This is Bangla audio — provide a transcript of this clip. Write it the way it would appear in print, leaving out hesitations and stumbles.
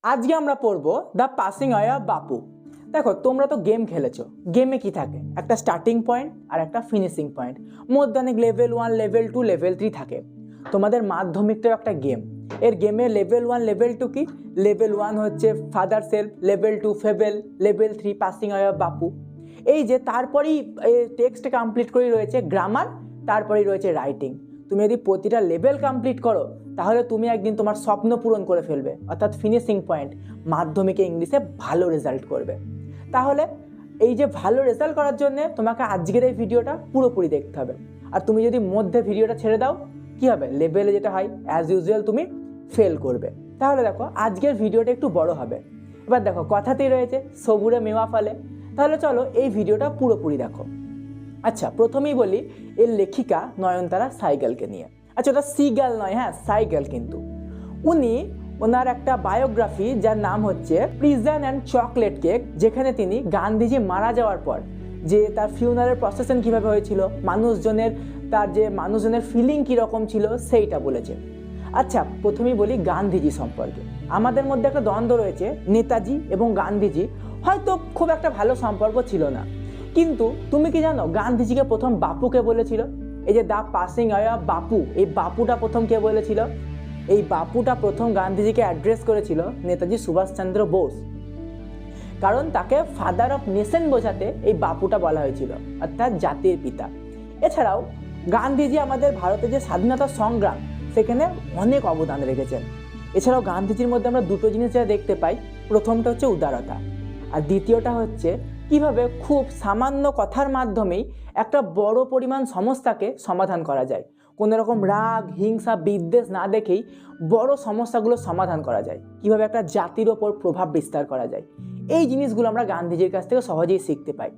আজকে আমরা পড়বো দ্য পাসিং অ্যাওয়ে অফ বাপু। দেখো, তোমরা তো গেম খেলেছো। গেমে কি থাকে? একটা স্টার্টিং পয়েন্ট আর একটা ফিনিশিং পয়েন্ট। মধ্যে অনেক লেভেল 1, লেভেল 2, লেভেল 3 থাকে। তোমাদের মাধ্যমিকটাও একটা গেম। এর গেমে লেভেল 1, লেভেল 2 কি? লেভেল 1 হচ্ছে father self, level 2 fable, level 3 passing away of বাপু। এই যে তারপরেই টেক্সট কমপ্লিট করেই রয়েছে গ্রামার, তারপরেই রয়েছে রাইটিং। তুমি যদি প্রতিটা লেভেল কমপ্লিট করো তাহলে তুমি একদিন তোমার স্বপ্ন পূরণ করে ফেলবে, অর্থাৎ ফিনিশিং পয়েন্ট, মাধ্যমিকে ইংলিশে ভালো রেজাল্ট করবে। তাহলে এই যে ভালো রেজাল্ট করার জন্য তোমাকে আজকের এই ভিডিওটা পুরোপুরি দেখতে হবে। আর তুমি যদি মধ্যে ভিডিওটা ছেড়ে দাও, কি হবে? লেভেলে যেটা হয় অ্যাজ ইউজুয়াল তুমি ফেল করবে। তাহলে দেখো, আজকের ভিডিওটা একটু বড় হবে। এবার দেখো, কথাতেই রয়েছে সবুরে মেওয়া ফলে। তাহলে চলো এই ভিডিওটা পুরোপুরি দেখো। আচ্ছা, প্রথমেই বলি এর লেখিকা নয়নতারা সাইগালকে নিয়ে। আচ্ছা, ওটা সিগাল নয়, হ্যাঁ সাইগাল। কিন্তু ওনার একটা বায়োগ্রাফি যার নাম হচ্ছে প্রিজন অ্যান্ড চকলেট কেক, যেখানে তিনি গান্ধীজি মারা যাওয়ার পর যে তার ফিউনারেল প্রসেশন কীভাবে হয়েছিল, মানুষজনের ফিলিং কীরকম ছিল সেইটা বলেছে। আচ্ছা, প্রথমেই বলি গান্ধীজি সম্পর্কে। আমাদের মধ্যে একটা দ্বন্দ্ব রয়েছে, নেতাজি এবং গান্ধীজি হয়তো খুব একটা ভালো সম্পর্ক ছিল না। কিন্তু তুমি কি জানো গান্ধীজিকে প্রথম বাপুকে বলেছিল? এই যে দ্য পাসিং অ্যাওয়ে অফ বাপু, এই বাপুটা প্রথম কে বলেছিল? এই বাপুটা প্রথম গান্ধীজিকে অ্যাড্রেস করেছিল নেতাজি সুভাষচন্দ্র বোস। কারণ তাকে ফাদার অফ নেশন বোঝাতে এই বাপুটা বলা হয়েছিল, অর্থাৎ জাতির পিতা। এছাড়াও গান্ধীজি আমাদের ভারতের যে স্বাধীনতা সংগ্রাম, সেখানে অনেক অবদান রেখেছেন। এছাড়াও গান্ধীজির মধ্যে আমরা দুটো জিনিস যা দেখতে পাই। প্রথমটা হচ্ছে উদারতা, আর দ্বিতীয়টা হচ্ছে কিভাবে খুব সামান্য কথার মাধ্যমেই একটা বড় পরিমাণ সমস্যাকে সমাধান করা যায়। কোনো রকম রাগ, হিংসা, বিদ্বেষ না দেখেই বড় সমস্যাগুলো সমাধান করা যায়, কিভাবে একটা জাতির ওপর প্রভাব বিস্তার করা যায়। এই জিনিসগুলো আমরা গান্ধীজির কাছ থেকে সহজেই শিখতে পাই।